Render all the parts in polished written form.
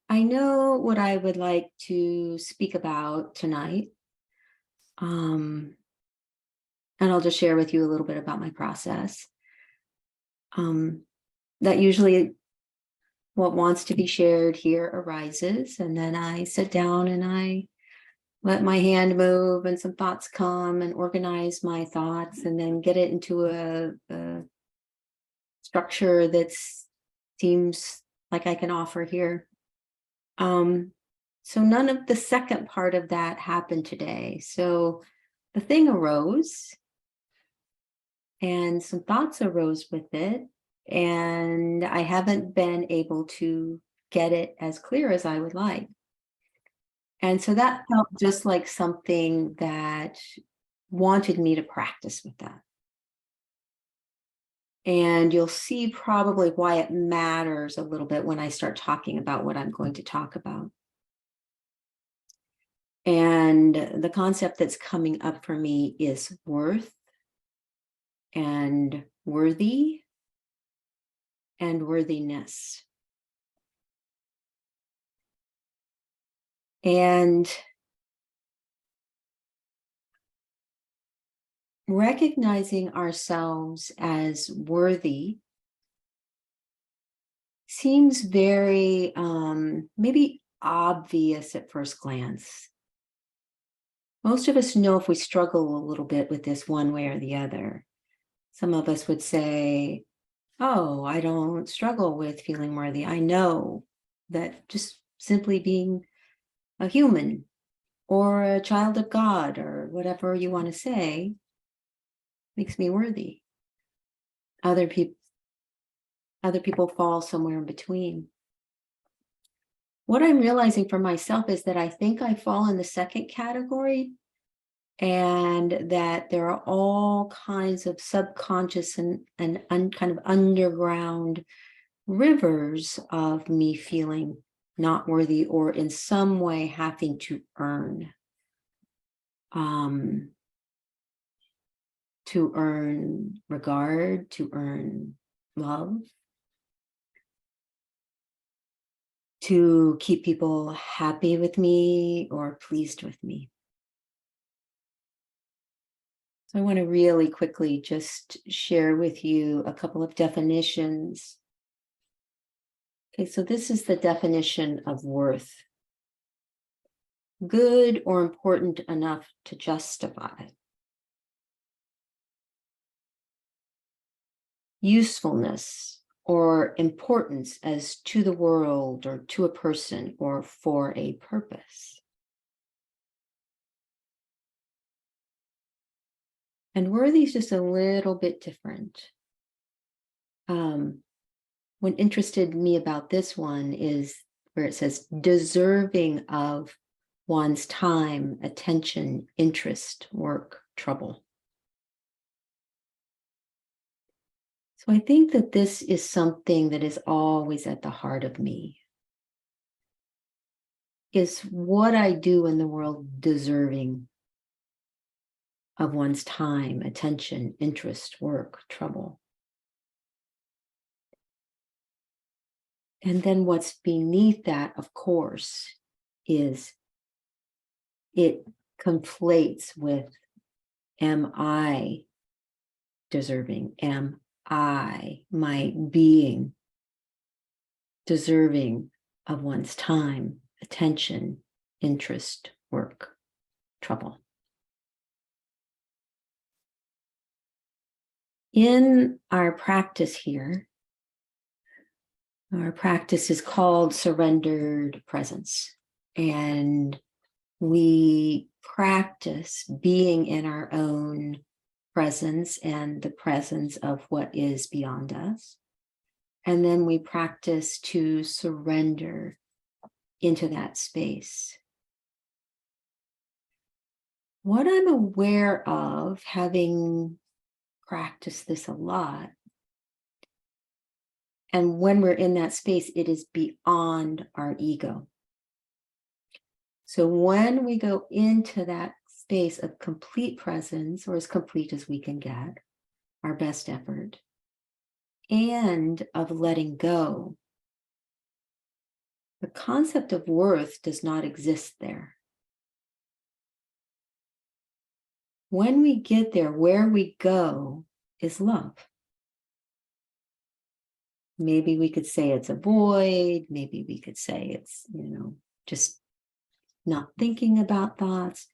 I know what I would like to speak about tonight. Um, and I'll just share with you a little bit about my process. Um, that usually what wants to be shared here arises, and then I sit down and I let my hand move and some thoughts come and organize my thoughts and then get it into a structure that seems like I can offer here. Um, so none of the second part of that happened today. So the thing arose and some thoughts arose with it, and I haven't been able to get it as clear as I would like. And so that felt just like something that wanted me to practice with that. And you'll see probably why it matters a little bit when I start talking about what I'm going to talk about. And the concept that's coming up for me is worth and worthy and worthiness. And recognizing ourselves as worthy seems very maybe obvious at first glance. Most of us know if we struggle a little bit with this one way or the other. Some of us would say, oh, I don't struggle with feeling worthy. I know that just simply being a human or a child of God or whatever you want to say makes me worthy. Other people fall somewhere in between. What I'm realizing for myself is that I think I fall in the second category, and that there are all kinds of subconscious and kind of underground rivers of me feeling not worthy or in some way having to earn um, regard, to earn love, to keep people happy with me or pleased with me. So I want to really quickly just share with you a couple of definitions. Okay, so this is the definition of worth. Good or important enough to justify. Usefulness or importance as to the world or to a person or for a purpose. And worthy is just a little bit different. What interested me about this one is where it says deserving of one's time, attention, interest, work, trouble. So I think that this is something that is always at the heart of me. Is what I do in the world deserving of one's time, attention, interest, work, trouble? And then what's beneath that, of course, is it conflates with, am I deserving? Am I, my being, deserving of one's time, attention, interest, work, trouble? In our practice here, our practice is called surrendered presence. And we practice being in our own presence and the presence of what is beyond us. And then we practice to surrender into that space. What I'm aware of, having practiced this a lot, and when we're in that space, it is beyond our ego. So when we go into that space of complete presence, or as complete as we can get, our best effort, and of letting go, The concept of worth does not exist there. When we get there, where we go is love. Maybe we could say it's a void. Maybe we could say it's, just not thinking about thoughts.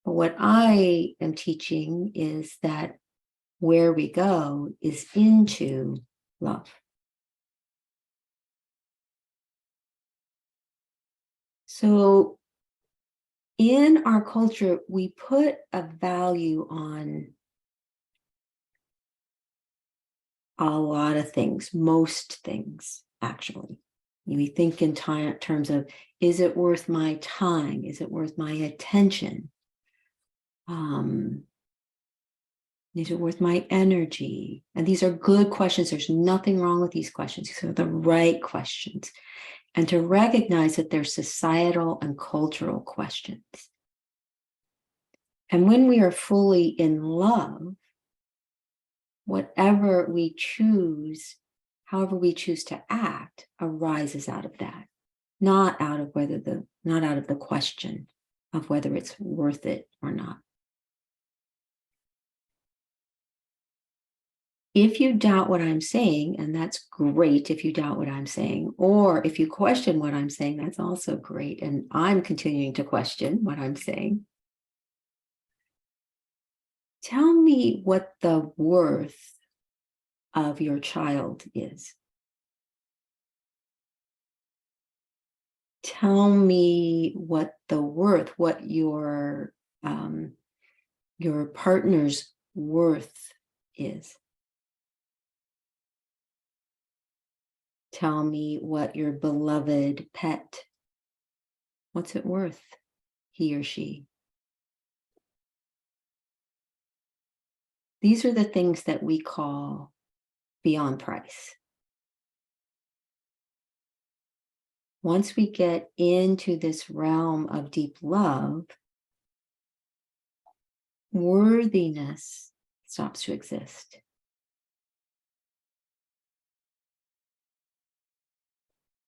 But what I am teaching is that where we go is into love. So in our culture, we put a value on a lot of things, most things, actually. We think in terms of, is it worth my time? Is it worth my attention? Is it worth my energy? And these are good questions. There's nothing wrong with these questions. These are the right questions. And to recognize that they're societal and cultural questions. And when we are fully in love, whatever we choose, however we choose to act, arises out of that, not out of the question of whether it's worth it or not. If you doubt what I'm saying, and that's great if you doubt what I'm saying, or if you question what I'm saying, that's also great. And I'm continuing to question what I'm saying. Tell me what the worth of your child is. Tell me what the worth, what your partner's worth is. Tell me what your beloved pet, what's it worth, he or she? These are the things that we call beyond price. Once we get into this realm of deep love, worthiness stops to exist.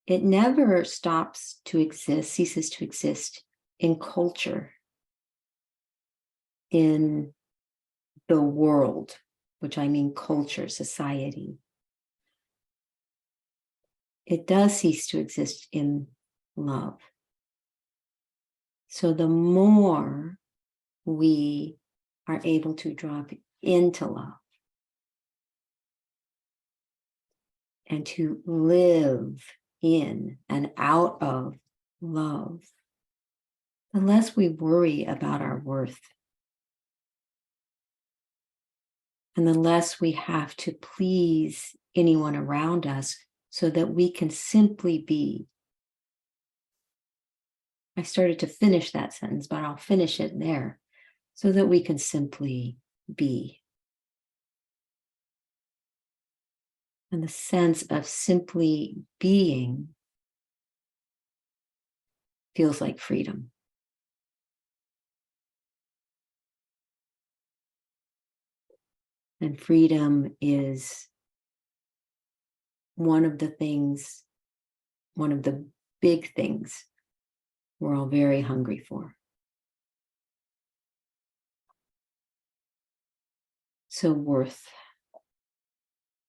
It never ceases to exist in culture, in the world, which I mean culture, society. It does cease to exist in love. So the more we are able to drop into love and to live in and out of love, the less we worry about our worth. And the less we have to please anyone around us so that we can simply be. I started to finish that sentence, but I'll finish it there. So that we can simply be. And the sense of simply being feels like freedom. And freedom is one of the big things we're all very hungry for. So worth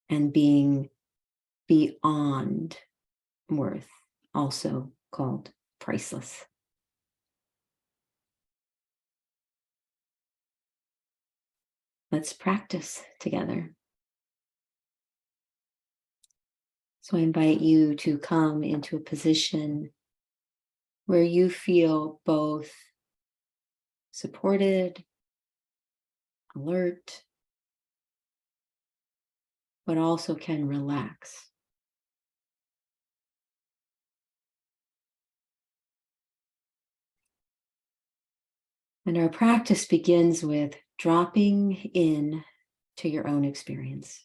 and being beyond worth, also called priceless. Let's practice together. So I invite you to come into a position where you feel both supported, alert, but also can relax. And our practice begins with dropping in to your own experience.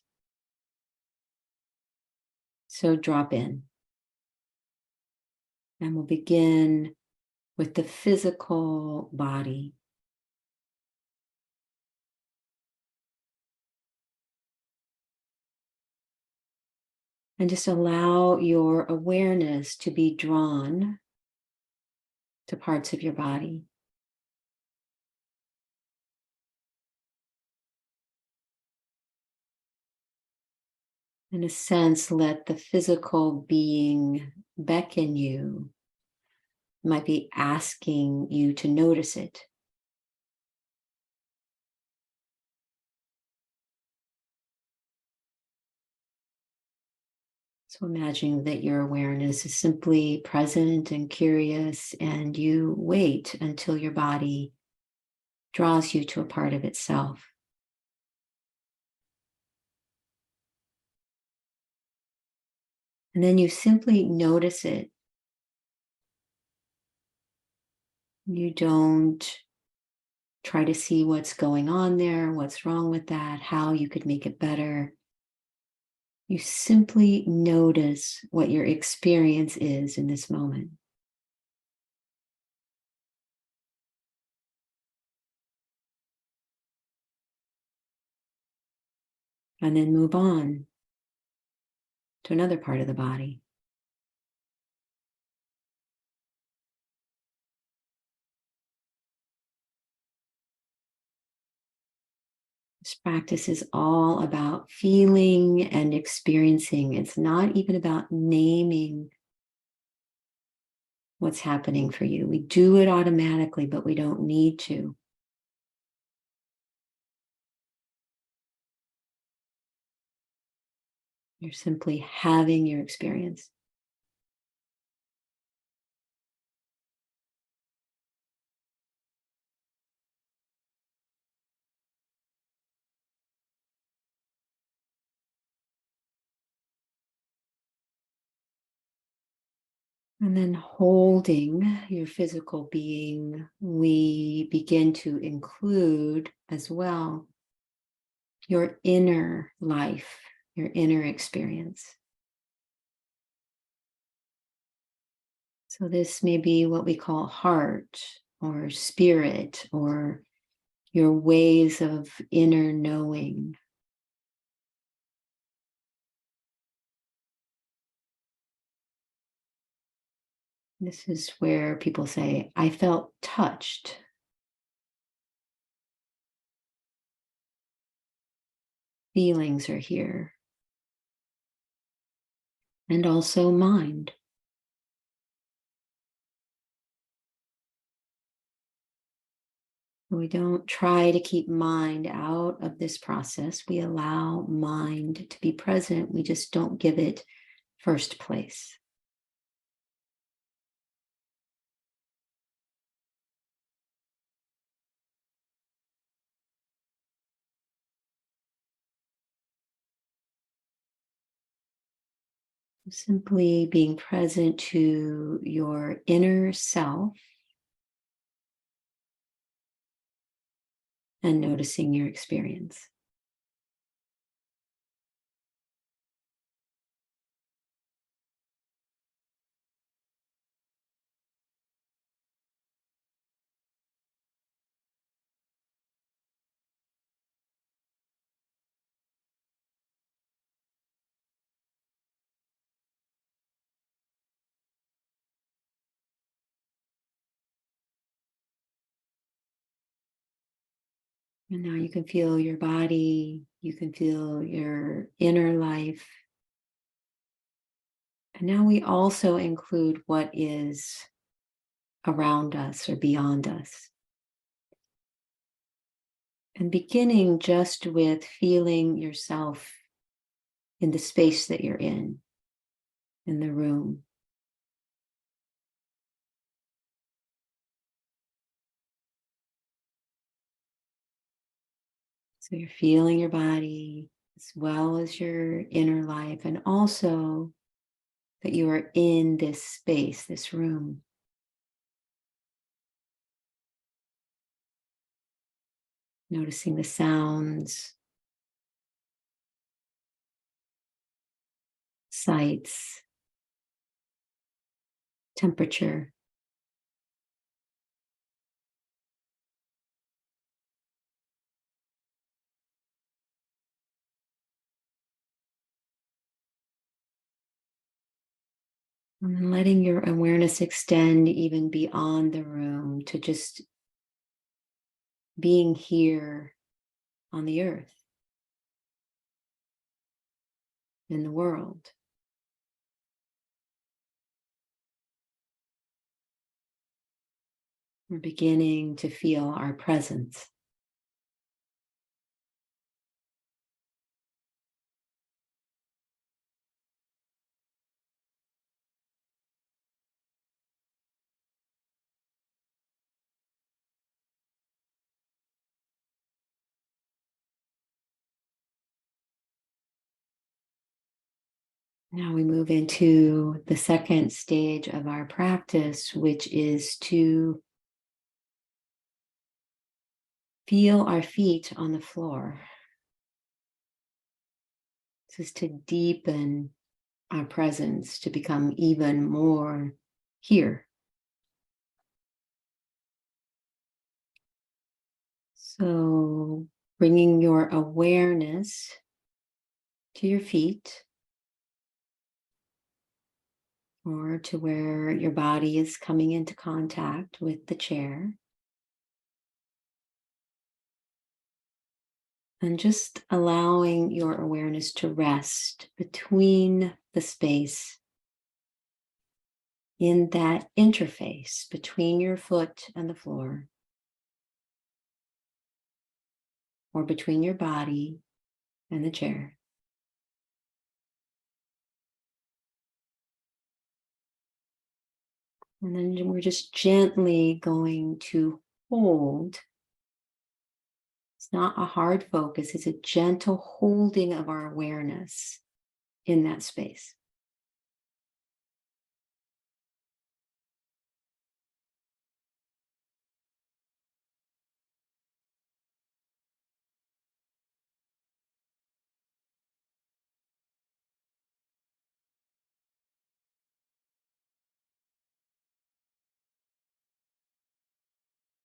So drop in. And we'll begin with the physical body. And just allow your awareness to be drawn to parts of your body. In a sense, let the physical being beckon you. It might be asking you to notice it. So imagining that your awareness is simply present and curious, and you wait until your body draws you to a part of itself. And then you simply notice it. You don't try to see what's going on there, what's wrong with that, how you could make it better. You simply notice what your experience is in this moment. And then move on to another part of the body. This practice is all about feeling and experiencing. It's not even about naming what's happening for you. We do it automatically, but we don't need to. You're simply having your experience. And then holding your physical being, we begin to include as well your inner life, your inner experience. So this may be what we call heart or spirit or your ways of inner knowing. This is where people say, I felt touched. Feelings are here. And also mind. We don't try to keep mind out of this process. We allow mind to be present. We just don't give it first place. Simply being present to your inner self and noticing your experience. And now you can feel your body, you can feel your inner life. And now we also include what is around us or beyond us. And beginning just with feeling yourself in the space that you're in the room. So you're feeling your body as well as your inner life, and also that you are in this space, this room. Noticing the sounds, sights, temperature. And then letting your awareness extend even beyond the room to just being here on the earth, in the world. We're beginning to feel our presence. Now we move into the second stage of our practice, which is to feel our feet on the floor. This is to deepen our presence, to become even more here. So bringing your awareness to your feet, or to where your body is coming into contact with the chair. And just allowing your awareness to rest between the space, in that interface between your foot and the floor, or between your body and the chair. And then we're just gently going to hold. It's not a hard focus, it's a gentle holding of our awareness in that space.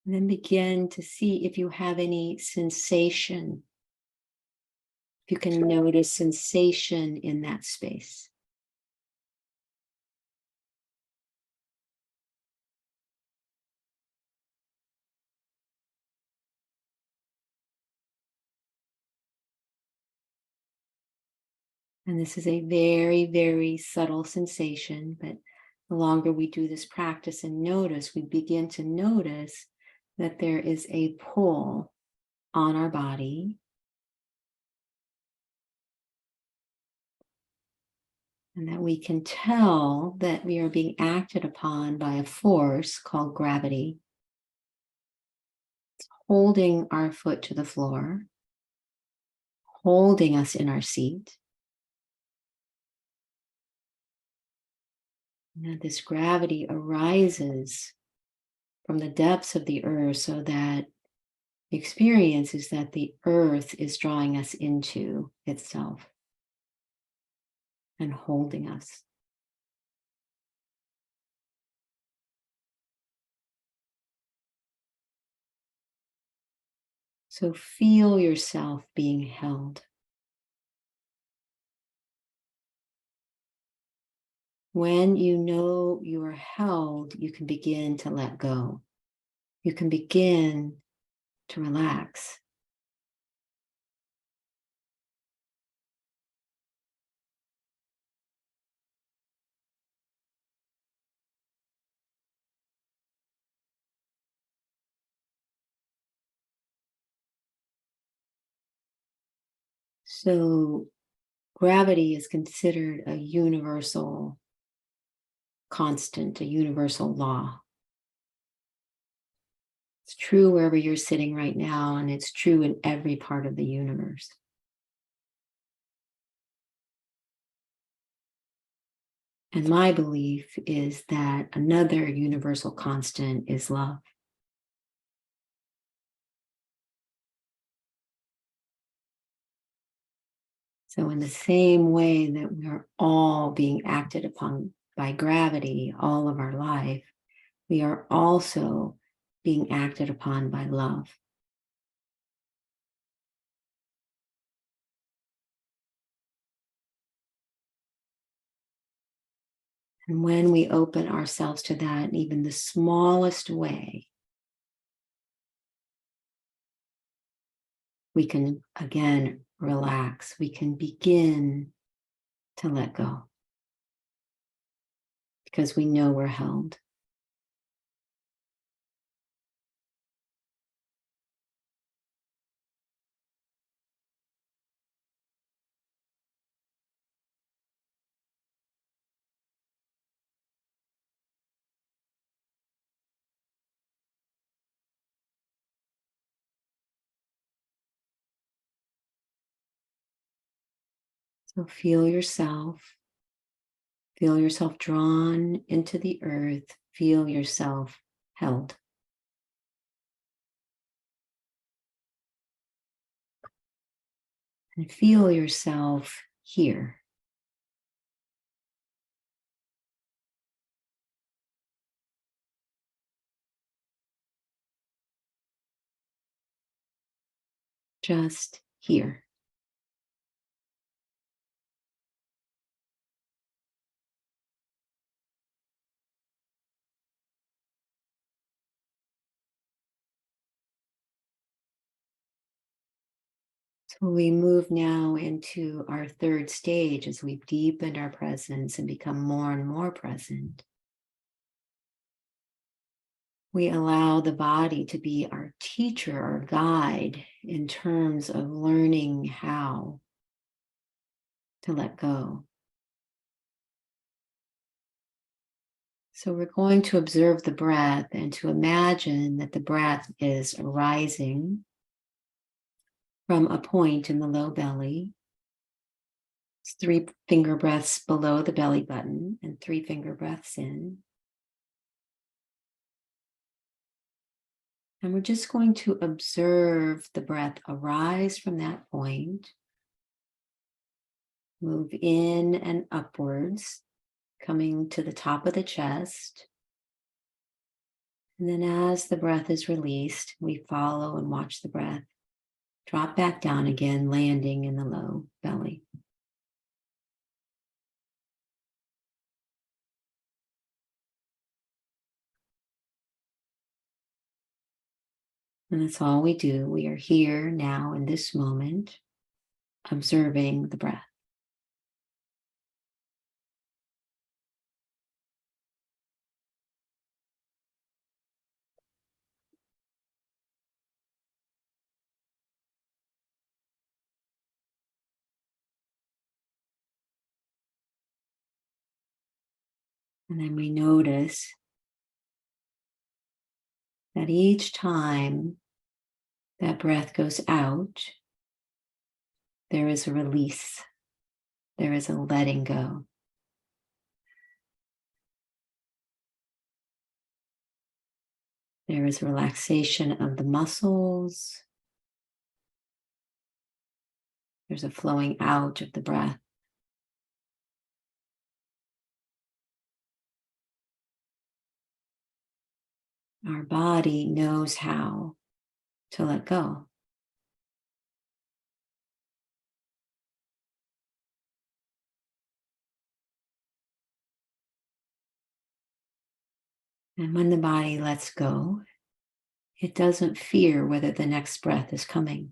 And then begin to see if you have any sensation. If you can notice sensation in that space. And this is a very, very subtle sensation, but the longer we do this practice and notice, we begin to notice that there is a pull on our body. And that we can tell that we are being acted upon by a force called gravity. It's holding our foot to the floor, holding us in our seat. Now, this gravity arises from the depths of the earth, so that the experience is that the earth is drawing us into itself and holding us. So feel yourself being held. When you know you are held, you can begin to let go. You can begin to relax. So gravity is considered a universal constant, a universal law. It's true wherever you're sitting right now, and it's true in every part of the universe. And my belief is that another universal constant is love. So in the same way that we are all being acted upon by gravity all of our life, we are also being acted upon by love. And when we open ourselves to that in even the smallest way, we can again relax. We can begin to let go because we know we're held. So feel yourself drawn into the earth, feel yourself held. And feel yourself here. Just here. So we move now into our third stage as we've deepened our presence and become more and more present. We allow the body to be our teacher, our guide in terms of learning how to let go. So we're going to observe the breath and to imagine that the breath is arising from a point in the low belly. It's 3 finger breaths below the belly button and 3 finger breaths in. And we're just going to observe the breath arise from that point, move in and upwards, coming to the top of the chest. And then as the breath is released, we follow and watch the breath drop back down again, landing in the low belly. And that's all we do. We are here now in this moment, observing the breath. And then we notice that each time that breath goes out, there is a release. There is a letting go. There is relaxation of the muscles. There's a flowing out of the breath. Our body knows how to let go. And when the body lets go, it doesn't fear whether the next breath is coming.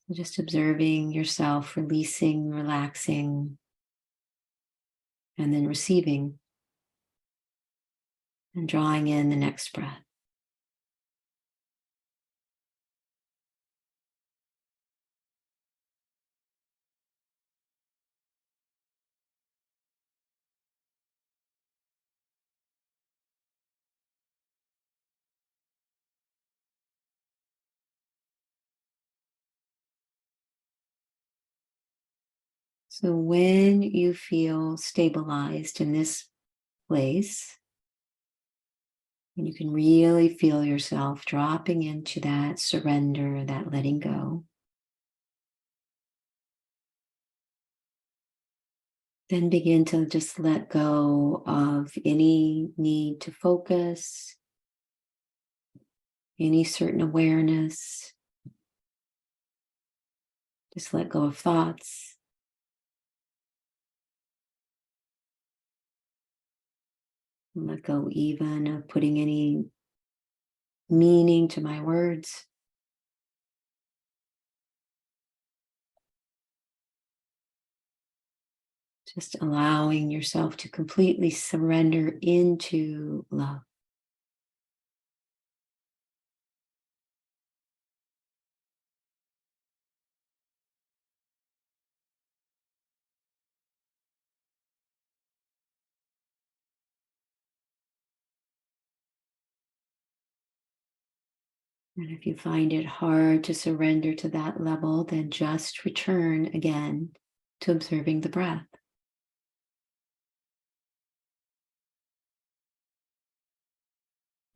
So just observing yourself releasing, relaxing, and then receiving and drawing in the next breath. So when you feel stabilized in this place, and you can really feel yourself dropping into that surrender, that letting go, then begin to just let go of any need to focus, any certain awareness. Just let go of thoughts. Let go even of putting any meaning to my words. Just allowing yourself to completely surrender into love. And if you find it hard to surrender to that level, then just return again to observing the breath.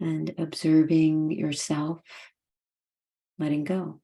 And observing yourself letting go.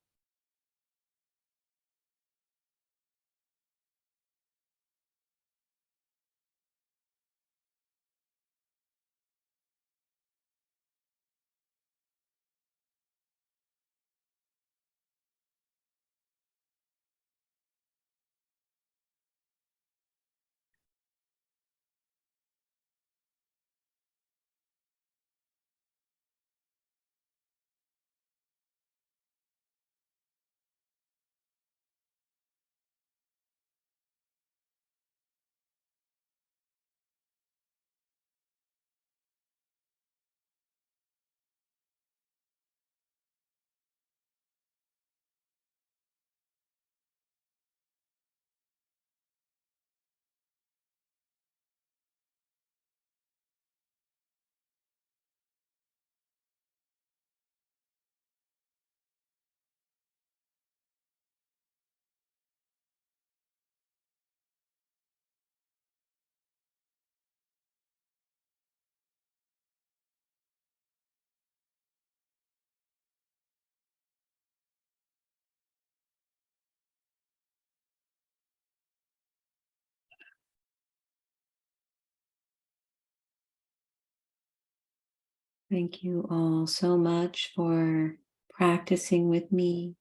Thank you all so much for practicing with me,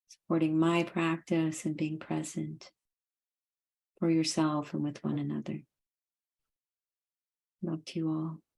supporting my practice, and being present for yourself and with one another. Love to you all.